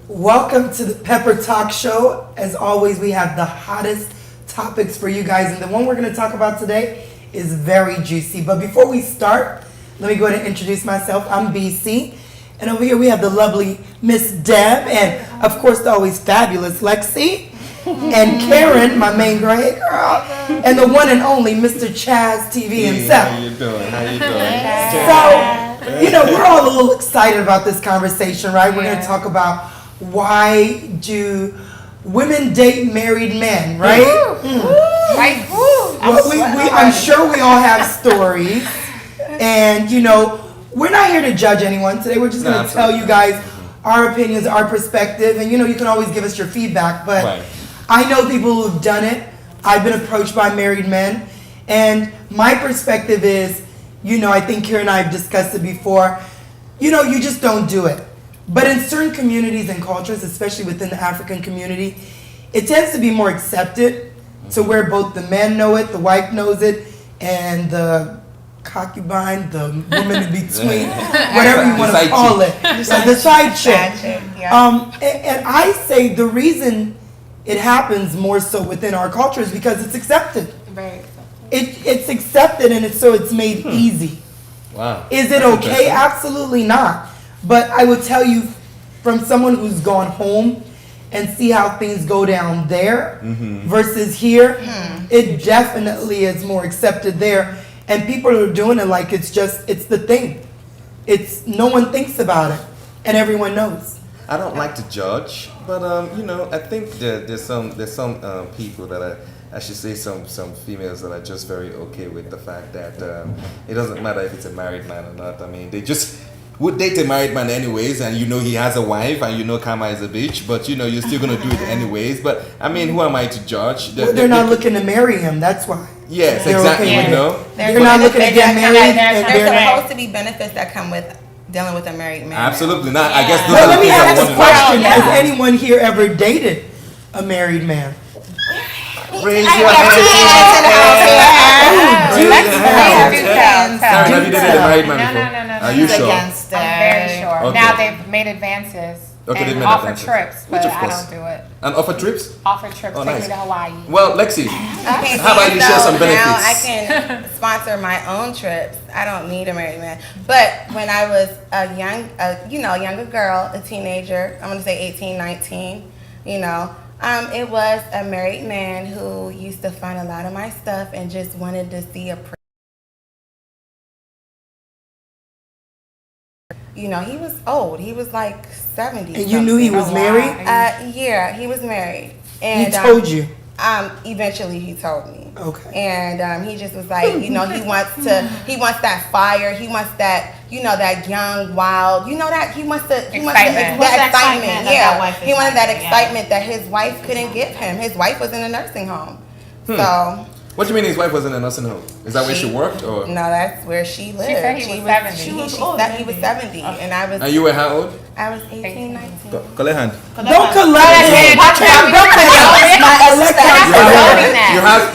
Welcome to the Pepper Talk Show. As always, we have the hottest topics for you guys, and the one we're going to talk about today is very juicy. But before we start, let me go ahead and introduce myself. I'm BC, and over here we have the lovely Miss Deb, and of course the always fabulous Lexi, and Karen, my main girl, hey girl, and the one and only Mr. Chaz TV himself. How you doing? How you doing? So, you know, we're all a little excited about this conversation, right? We're going to talk about why do women date married men, right? Right. Well, I'm sure we all have stories. And, you know, we're not here to judge anyone today. We're just going to tell you guys our opinions, our perspective. And, you know, you can always give us your feedback. But I know people who've done it. I've been approached by married men. And my perspective is, you know, I think Karen and I have discussed it before. You know, you just don't do it. But in certain communities and cultures, especially within the African community, it tends to be more accepted to where both the man know it, the wife knows it, and the concubine, the woman in between, whatever you want to call it, the side chick. And I say the reason it happens more so within our culture is because it's accepted. It's accepted, and it's made easy. Wow. Is it okay? Absolutely not. But I would tell you, from someone who's gone home and see how things go down there versus here, it definitely is more accepted there. And people are doing it like it's the thing. No one thinks about it, and everyone knows. I don't like to judge, but you know, I think there's some people that I should say some females that are just very okay with the fact that it doesn't matter if it's a married man or not. I mean, they just would date a married man anyways, and you know he has a wife, and you know karma is a bitch, but you know you're still gonna do it anyways. But I mean, who am I to judge? They're not looking to marry him. That's why. Yes, they're exactly. Okay you know, they're not looking to get married. There's supposed to be benefits that come with dealing with a married man. Absolutely not. I guess. But let me ask a question: has anyone here ever dated a married man? Raise your hand. Have you dated a married man before? No. Are you sure? I'm very sure. Okay. Now they've made advances and offer trips, but I don't do it. And offer trips? Offer trips, take me to Hawaii. Well, Lexi, how about you share some benefits? Now I can sponsor my own trips. I don't need a married man. But when I was a younger girl, a teenager, I'm going to say 18, 19, you know, it was a married man who used to find a lot of my stuff and just wanted to see you know, he was old. He was like 70. And you knew he was married? Yeah, he was married. And he told you? Eventually he told me. Okay. And he just was like, you know, he wants that fire. He wants that, you know, that young, wild, you know, that he wants that excitement. Yeah. He wanted that excitement that his wife couldn't give him. His wife was in a nursing home. So. What do you mean his wife was in a nursing home? Is that where she worked, or? No, that's where she lived. She said he was 70. He was 70, and I was. And you were how old? I was 18, 19. Collect hand. Don't collect it.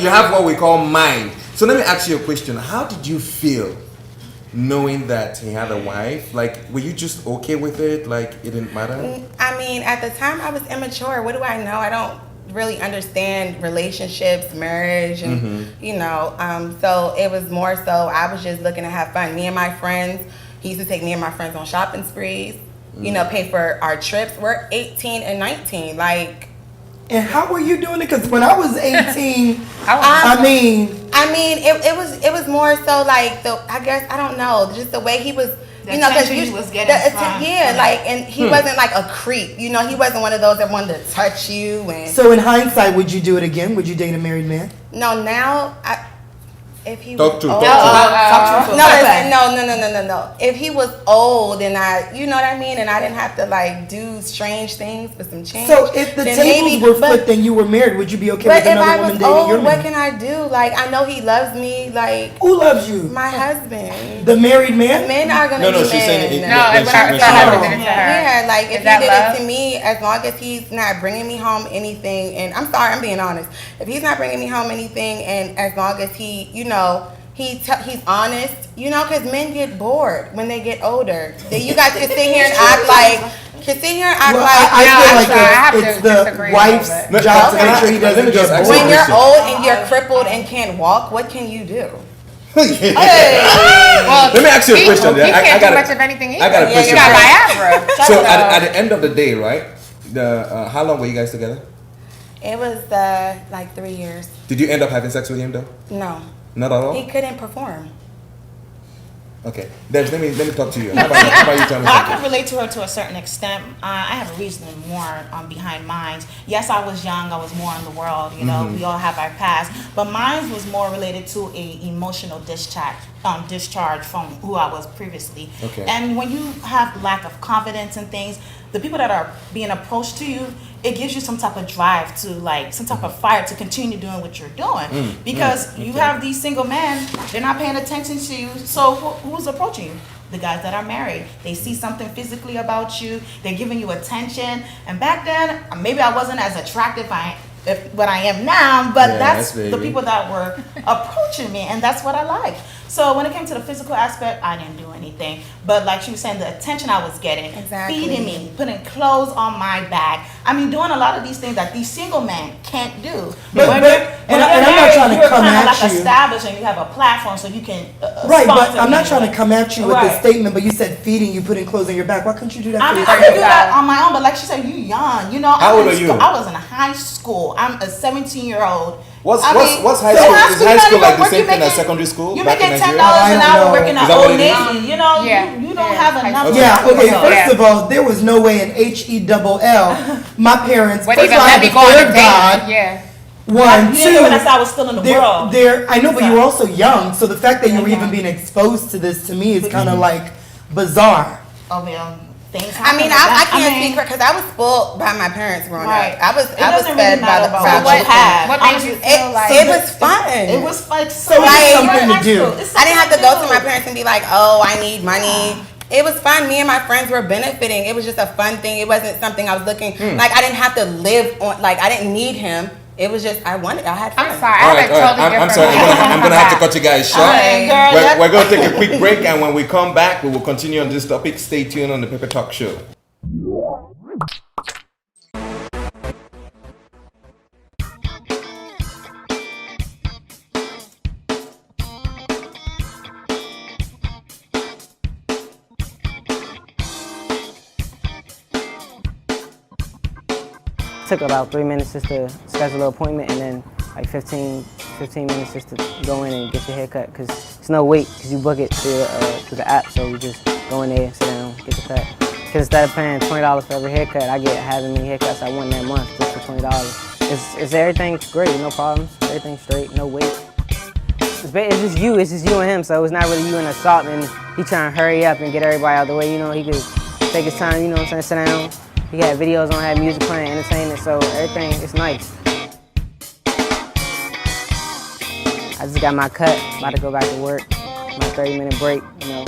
You have what we call mind. So let me ask you a question. How did you feel knowing that he had a wife? Like, were you just okay with it? Like, it didn't matter? I mean, at the time I was immature. What do I know? I don't really understand relationships, marriage, and you know, so it was more so I was just looking to have fun. Me and my friends, he used to take me and my friends on shopping sprees, you know, pay for our trips. We're 18 and 19, like. And how were you doing it? Because when I was 18, it was more so like I guess I don't know, just the way he was. You know, because he was getting and he wasn't like a creep. You know, he wasn't one of those that wanted to touch you. And so, in hindsight, would you do it again? Would you date a married man? No, now if he talk was to old, no. If he was old and you know what I mean, and I didn't have to like do strange things for some change. So if the tables were flipped and you were married, would you be okay with another woman dating your man? What can I do? Like, I know he loves me. Like, who loves you? My husband. The married man? Men are gonna be men. She's saying Yeah, like if he did it to me, as long as he's not bringing me home anything, and I'm sorry, I'm being honest. If he's not bringing me home anything, and as long as he, you know, He's honest, you know, because men get bored when they get older. You guys can sit here and act like. I feel like it's the wife's job to make sure he doesn't get bored. When you're old and you're crippled and can't walk, what can you do? Hey. Well, let me ask you a question. He can't do much of anything either. I got a question. You got Viagra. So at the end of the day, right? How long were you guys together? It was like 3 years. Did you end up having sex with him though? No. Not at all? He couldn't perform. Okay. Debs, let me talk to you. How about you tell me I something? can relate to her to a certain extent. I have a reason more behind mine. Yes, I was young. I was more in the world. You know, we all have our past. But mine was more related to a emotional discharge from who I was previously. Okay. And when you have lack of confidence in things, the people that are being approached to you, it gives you some type of drive to like some type of fire to continue doing what you're doing because you have these single men, they're not paying attention to you, so who's approaching you? The guys that are married. They see something physically about you, they're giving you attention, and back then maybe I wasn't as attractive what I am now, but that's the people that were approaching me, and that's what I like. So when it came to the physical aspect, I didn't do anything. But like she was saying, the attention I was getting, feeding me, putting clothes on my back. I mean, doing a lot of these things that these single men can't do. But I'm not trying to come at you. You're established and you have a platform so you can right, but I'm not trying to come at you with this statement, but you said feeding, you putting clothes on your back. Why couldn't you do that for yourself? I could do that on my own, but like she said, you young. You know, how old are you? I was in high school. I'm a 17-year-old. What's high school? Is high school like the same thing as secondary school? You're making $10 an hour working at Old Navy. You know, Yeah. you don't have enough. Yeah, okay, first of all, there was no way in HELL, my parents, What first even of all, I let had me to go on fear a God. date? Yeah. One, You two, didn't realize I was still in the world. I know, but you were also young, so the fact that you were even being exposed to this to me is kind of like bizarre. Oh, well, things I mean, happen. I can't speak for because I was spoiled by my parents growing Right. up. I was doesn't fed really by the matter about fried what you chicken. have. What made you feel like It was fun. It was like So it's something to do. I didn't have to go to my parents and be like, oh, I need money. It was fun. Me and my friends were benefiting. It was just a fun thing. It wasn't something I was looking like. I didn't have to live on. Like I didn't need him. It was just I had fun. I'm sorry. I have a totally different. I'm sorry. I'm gonna have to cut you guys short. Girl, We're gonna take a quick break, and when we come back, we will continue on this topic. Stay tuned on the Pepper Talk Show. Took about 3 minutes just to schedule an appointment, and then like 15 minutes just to go in and get your hair cut, because it's no wait, because you book it through the app, so you just go in there, sit down, get the cut. Because instead of paying $20 for every haircut, I get having many haircuts I want that month just for $20. It's everything great, no problems, everything straight, no wait. It's just you and him, so it's not really you and assault, and he trying to hurry up and get everybody out of the way, you know, he could take his time, you know what I'm saying, sit down. He had videos on, had music playing, entertainment, so everything, it's nice. I just got my cut, about to go back to work, my 30-minute break, you know.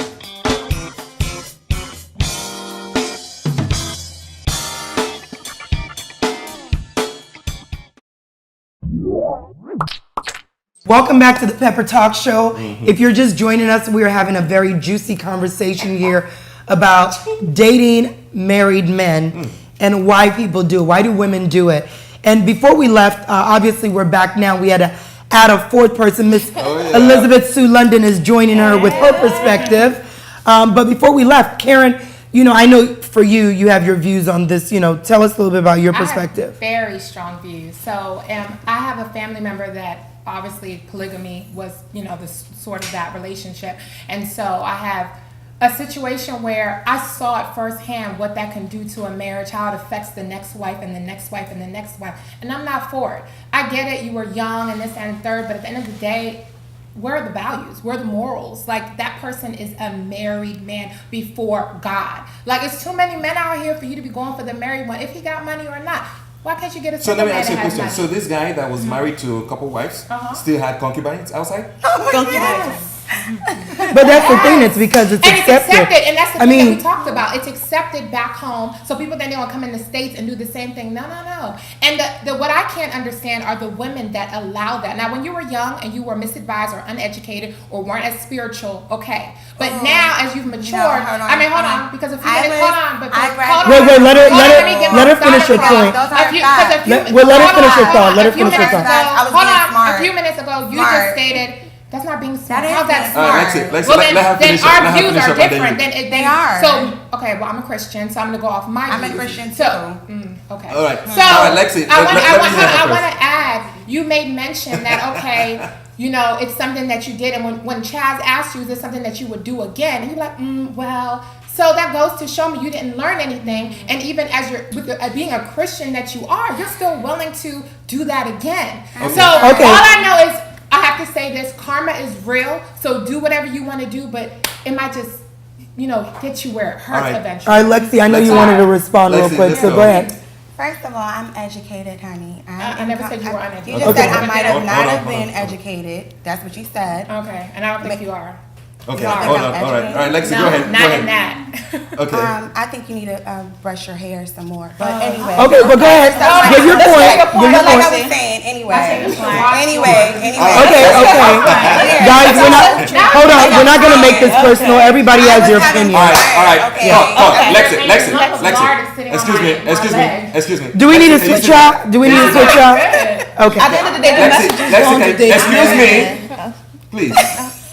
Welcome back to the Pepper Talk Show. If you're just joining us, we are having a very juicy conversation here about dating married men and why people do. Why do women do it? And before we left, obviously we're back now. We had to add a fourth person. Miss Elizabeth Sue London is joining her with her perspective. But before we left, Karen, you know, I know for you, you have your views on this. You know, tell us a little bit about your perspective. I have very strong views. So I have a family member that obviously polygamy was, you know, the sort of that relationship. And so I have a situation where I saw it firsthand what that can do to a marriage, how it affects the next wife and the next wife and the next wife. And I'm not for it. I get it, you were young and this and third, but at the end of the day, where are the values? Where are the morals? Like, that person is a married man before God. Like, it's too many men out here for you to be going for the married one, if he got money or not. Why can't you get a So single let me man ask you a that has question. money? So this guy that was married to a couple wives still had concubines outside? Yes. But that's the thing. It's because it's And it's accepted. accepted, and that's the I thing that mean- we talked about. It's accepted back home, so people then they want to come in the States and do the same thing. No. And the what I can't understand are the women that allow that. Now, when you were young and you were misadvised or uneducated or weren't as spiritual, okay. But now, as you've matured, hold on. because if you I hold was- on, but I read- hold on. Wait, let her- Hold on, let her- me get let my her finish her thought point. across. Those are A few- facts. 'cause a few- Let her hold finish her on, thought. Let her a few finish her minutes thought. ago- I was Hold being on, smart. a few minutes ago, you Smart. just stated that's not being smart. That is How's that being smart? smart. Lexi, Well, let her then finish up, our let her views finish are up, and then different. you- They are. So, okay, well, I'm a Christian, so I'm going to go off my I'm a views. Christian So, too. okay. All right. So, All right, Lexi, I want let me hear her to first. add, you made mention that, okay, you know, it's something that you did, and when Chaz asked you, is this something that you would do again? And you're like, well, so that goes to show me you didn't learn anything, and even as being a Christian that you are, you're still willing to do that again. Okay. So Okay. all I know is I have to say this: karma is real. So do whatever you want to do, but it might just, you know, get you where it hurts All right. eventually. All right, Lexi, I know you Lexi. wanted to respond real Lexi, quick, let's so go. go ahead. First of all, I'm educated, honey. I never said you were uneducated. You just Okay. said I might have Hold not on, have hold on, been hold on. educated. That's what you said. Okay, and I don't think you are. Okay, Y'all hold think on. I'm All right, educated? Lexi, go ahead. Not Go in ahead. that. Okay. I think you need to brush your hair some more. But anyway. Okay, but go ahead. Give your point. Give your But like I point. was saying, anyway. Okay. Anyway. Okay, okay. Guys, we're not. Hold on. We're not gonna make this personal. Everybody has your opinion. All right. Okay. Pause. Okay. Lexi, Your lump of lard is Lexi. sitting Excuse on me. my Excuse me. leg. Excuse me. Do we need to Lexi, can you switch sit back? out? Do we need to switch out? Okay. At the end of the day, the message is Lexi, going to dig. excuse me. Please.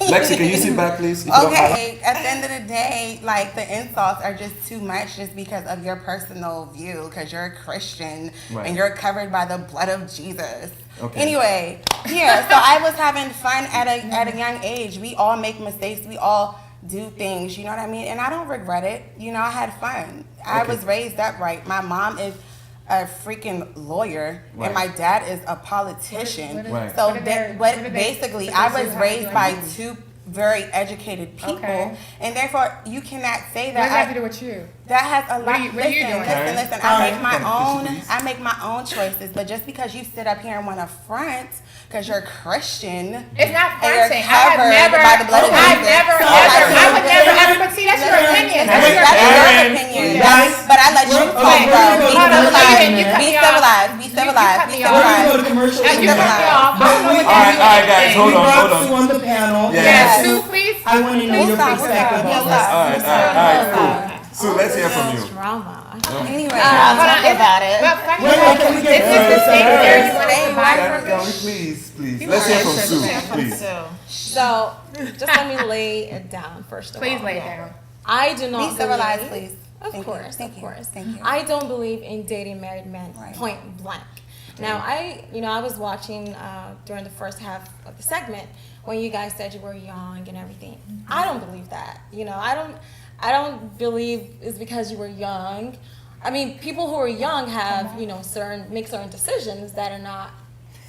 Lexi, can you sit back, please? If you don't mind. Okay, at the end of the day, like the insults are just too much just because of your personal view, because you're a Christian Right. and you're covered by the blood of Jesus. Okay. Anyway, yeah, so I was having fun at a young age. We all make mistakes. We all do things, you know what I mean? And I don't regret it. You know, I had fun. I Okay. was raised upright. My mom is a freaking lawyer, Right. and my dad is a politician. Right. So What did they- that, what did they- basically, what I did they was do? How did raised you by learn? two very educated people, Okay. and therefore you cannot say What does that that. have to do with you? That has a lot. are you- what are you doing? Listen. All I right. make my Come, own. please. I make my own choices. But just because you sit up here and want to front, because you're Christian, It's not and you're fronting. I have covered never, by the blood of I've Jesus. never, So I would never, ever, but see, that's your opinion. That's your That's opinion. your Aaron. opinion. Guys, But I let you we're- talk, okay, we're though. gonna Be go to commercial. civilized. You cut Be me off. civilized. Be You civilized. cut Be me We're off. gonna go civilized. to commercial. You in a cut me minute. off. I don't know what All right, that all right, guys, means. hold We on, brought hold on. Sue on the panel. Yes. Yes. Sue, please. I want to know your Stop, perspective stop. on this. All right, cool. So let's hear from you. Drama. Anyway. I'll talk about it. But funny, Wait, wait, can we get is this the first? same there you want to Hey, buy Can from? we please? Let's hear from Sue, please. So, just let me lay it down first of all. Please lay it down. I do not Be civilized, believe- please. Of Thank you. course, Thank of you. course. Thank you. I don't believe in dating married men, Right. point blank. Now, I was watching during the first half of the segment when you guys said you were young and everything. I don't believe that. I don't believe it's because you were young. I mean, people who are young have, make certain decisions that are not,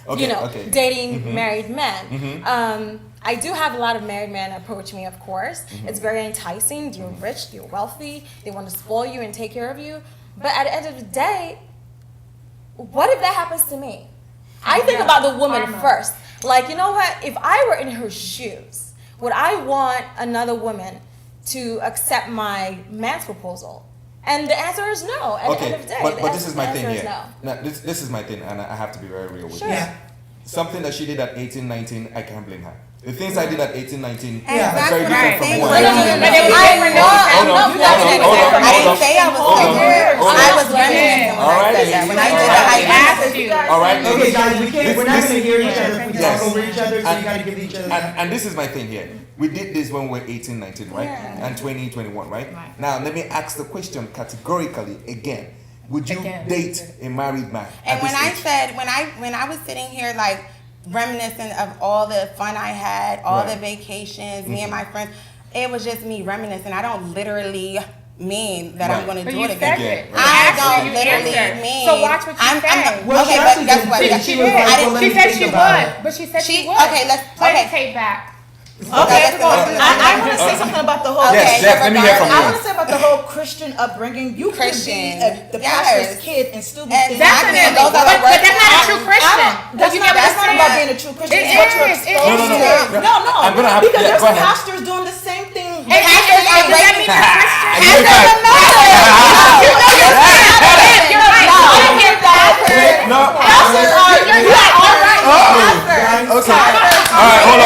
Okay, okay. dating married men. I do have a lot of married men approach me, of course. It's very enticing. You're rich, you're wealthy, they want to spoil you and take care of you. But at the end of the day, what if that happens to me? I think about the woman Karma. first. Like, you know what? If I were in her shoes, would I want another woman to accept my man's proposal? And the answer is no. At the end of the day, but this is my the thing answer here. is no. Now, this is my thing, and I have to be very real with Sure. you. Yeah. Something that she did at 18, 19, I can't blame her. The things I did at 18, 19 Yeah. are very different from Exactly. what Right. I did. But if we I were know. not- Hold on, I didn't say I was Hold on, covered. hold on. I was reminiscing when I said that. When I did I it, asked you. All right, Okay, guys, we can't. We're not This- gonna hear each other if we Yes. talk over each other. So And- you gotta give each other. And this is my thing here. We did this when we were 18, 19, right? Yeah. And 20, 21, right? Now, let me ask the question categorically again. Would you Again. date a married man? And at when this I age? said, when I was sitting here like reminiscing of all the fun I had, all the Right. vacations, me and my friends, it was just me reminiscing. I don't literally mean that I'm Right. going to But do you it said again. it. Right. I You don't answered. literally You answered. mean. So watch what you I'm say. Well, okay, she but actually guess didn't what? say Guess- she was like, I well, didn't- let She me said think she about would, it. but she said she She would. okay. Let's Play okay. the tape back. Okay, I want to say something about the whole. Yes, Jeff, let me hear from I you. want to say about the whole Christian upbringing. You Christian, could be the yes. pastor's kid and still be thinking. Exactly. Definitely. But that's not a true Christian. That's You not, get what that's I'm not about saying? being a true Christian. It It's what you're is. It exposed is. to. No, I'm gonna have- because yeah, there's go ahead. pastors doing the same thing. Does that mean you're Christian? It doesn't No. Pastors are. You are all right. Okay. All right, hold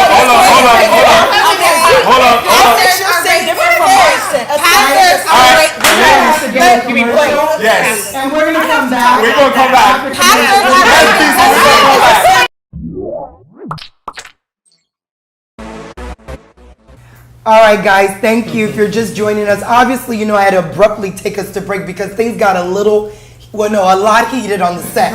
on. Pastors should say different from Christian. Pastors All are right. Yes. And we're gonna come back. We're gonna come back. All right, guys, thank you if you're just joining us. Obviously, you know, I had to abruptly take us to break because things got a lot heated on the set.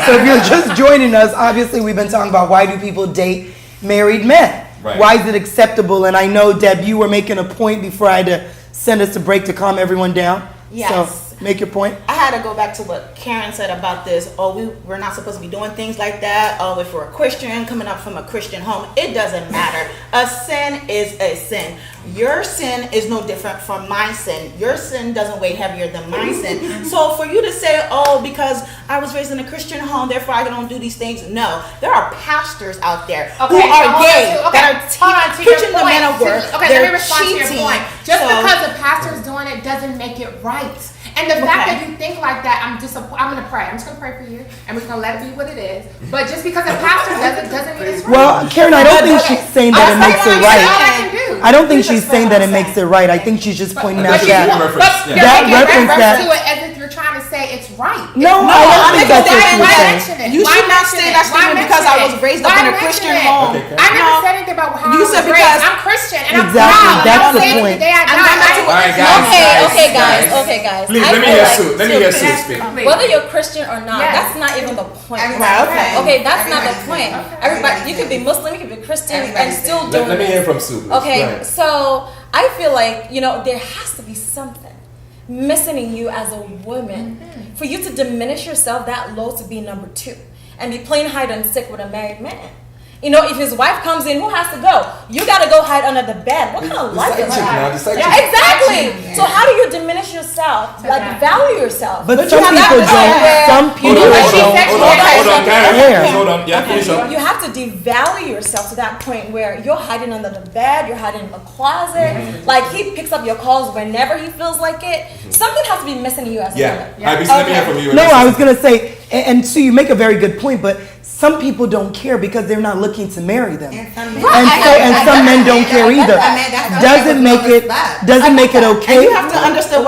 So if you're just joining us, obviously we've been talking about why do people date married men? Right. Why is it acceptable? And I know, Deb, you were making a point before I had to send us to break to calm everyone down. Yes. So make your point. I had to go back to what Karen said about this. Oh, we're not supposed to be doing things like that. Oh, if we're a Christian coming up from a Christian home, it doesn't matter. A sin is a sin. Your sin is no different from my sin. Your sin doesn't weigh heavier than my sin. So for you to say, oh, because I was raised in a Christian home, therefore I don't do these things. No, there are pastors out there who are gay that are teaching the men of work. Okay, They're let me respond to cheating. your point. Just So- because a pastor's doing it doesn't make it right. And the fact that you think like that, I'm gonna pray. I'm just gonna pray for you, and we're gonna let it be what it is. But just because a pastor does it doesn't mean it's right. Well, Karen, I don't think she's saying that it makes it right. I don't think Please she's explain saying what that it I'm makes it right. I think she's just pointing out But you that. want- reference, but yeah. That you're making reference reference that- to it as if you're trying to say it's right. No, I don't think that's what she was saying. You should not say that statement because I was raised up in a Christian home. Okay, I never No. said anything about how You I was said raised. because- I'm Christian and Exactly, I'm proud. that's I'll the say it to point. the day I die. All right, guys. Okay, guys. Please, I let me feel hear like- Sue. Let me hear Sue speak. Whether you're Christian or not, Yes. that's not even the point. Right, okay. Okay, that's not the point. Okay. Everybody, you could be Muslim, you could be Christian, and Everybody's still different. doing Let me this. hear from Sue, please. Go Okay, ahead. so I feel like, there has to be something missing in you as a woman for you to diminish yourself that low to be number two and be playing hide and seek with a married man. If his wife comes in, who has to go? You gotta go hide under the bed. What kind of life is that? Exactly. So how do you diminish yourself? Like value yourself. But some people don't. Some people Hold don't. on, Karen. Hair. Hold on. Yeah, finish up. You have to devalue yourself to that point where you're hiding under the bed, you're hiding in the closet. Like he picks up your calls whenever he feels like it. Something has to be missing in you as a Yeah. woman. Ibis, let me hear from you. No, I was gonna say, and Sue, you make a very good point, but some people don't care because they're not looking to marry them, and some men don't care either. Doesn't make it okay. And you have to understand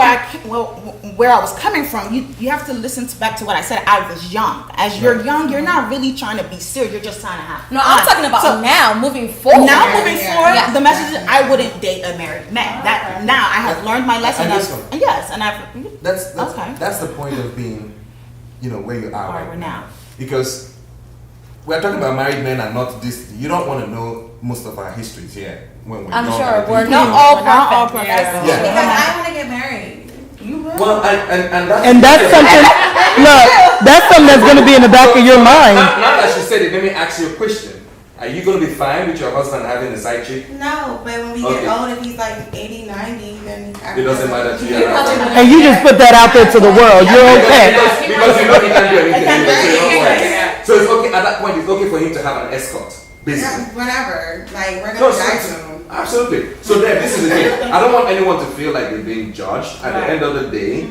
where I was coming from. You have to listen back to what I said. I was young. As you're young, you're not really trying to be serious. You're just trying to have. No, I'm talking about now, moving forward. Now moving forward, Yeah. the message is I wouldn't date a married man. That now I have learned my lesson. And this one. Yes, and I've. That's the point of being, where you are Where we're now. Because we're talking about married men and not this. You don't want to know most of our histories here when we're I'm young. sure we're You not know. all We're not all perfect. perfect. Yeah. Because I want to get married. Well, And that's something. Look, that's something that's gonna be in the back of your mind. Now that she said it, let me ask you a question. Are you going to be fine with your husband having a side chick? No, but when we Okay. get old, if he's like 80, 90, then It doesn't matter to you. And you just put that out there to the world. You're okay. Because you know he can't do anything. So it's okay, at that point, it's okay for him to have an escort, basically. Whatever. Like, we're No, going to die so- soon. Absolutely. So then, this is the thing. I don't want anyone to feel like they're being judged. At the end of the day,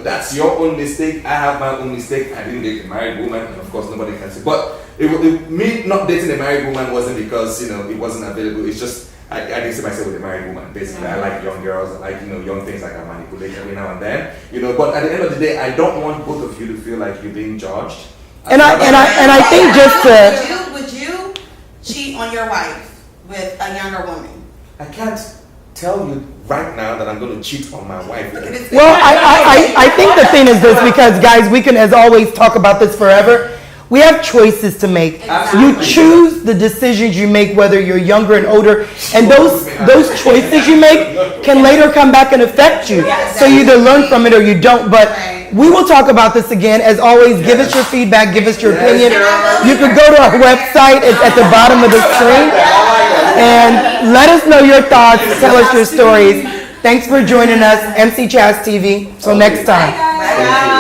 that's your own mistake. I have my own mistake. I didn't date a married woman, and of course, nobody can say. But me not dating a married woman wasn't because it wasn't available. It's just I didn't see myself with a married woman. Basically, I like young girls. I like young things I can manipulate every now and then. But at the end of the day, I don't want both of you to feel like you're being judged. And I think just to. Would you cheat on your wife with a younger woman? I can't tell you right now that I'm going to cheat on my wife. Well, I think the thing is this, because guys, we can as always talk about this forever. We have choices to make. You choose the decisions you make, whether you're younger and older, and those choices you make can later come back and affect you. So you either learn from it or you don't. But we will talk about this again. As always, give us your feedback, give us your opinion. You can go to our website. It's at the bottom of the screen. And let us know your thoughts. Tell us your stories. Thanks for joining us, MC Chaz TV. Till next time. Bye, guys.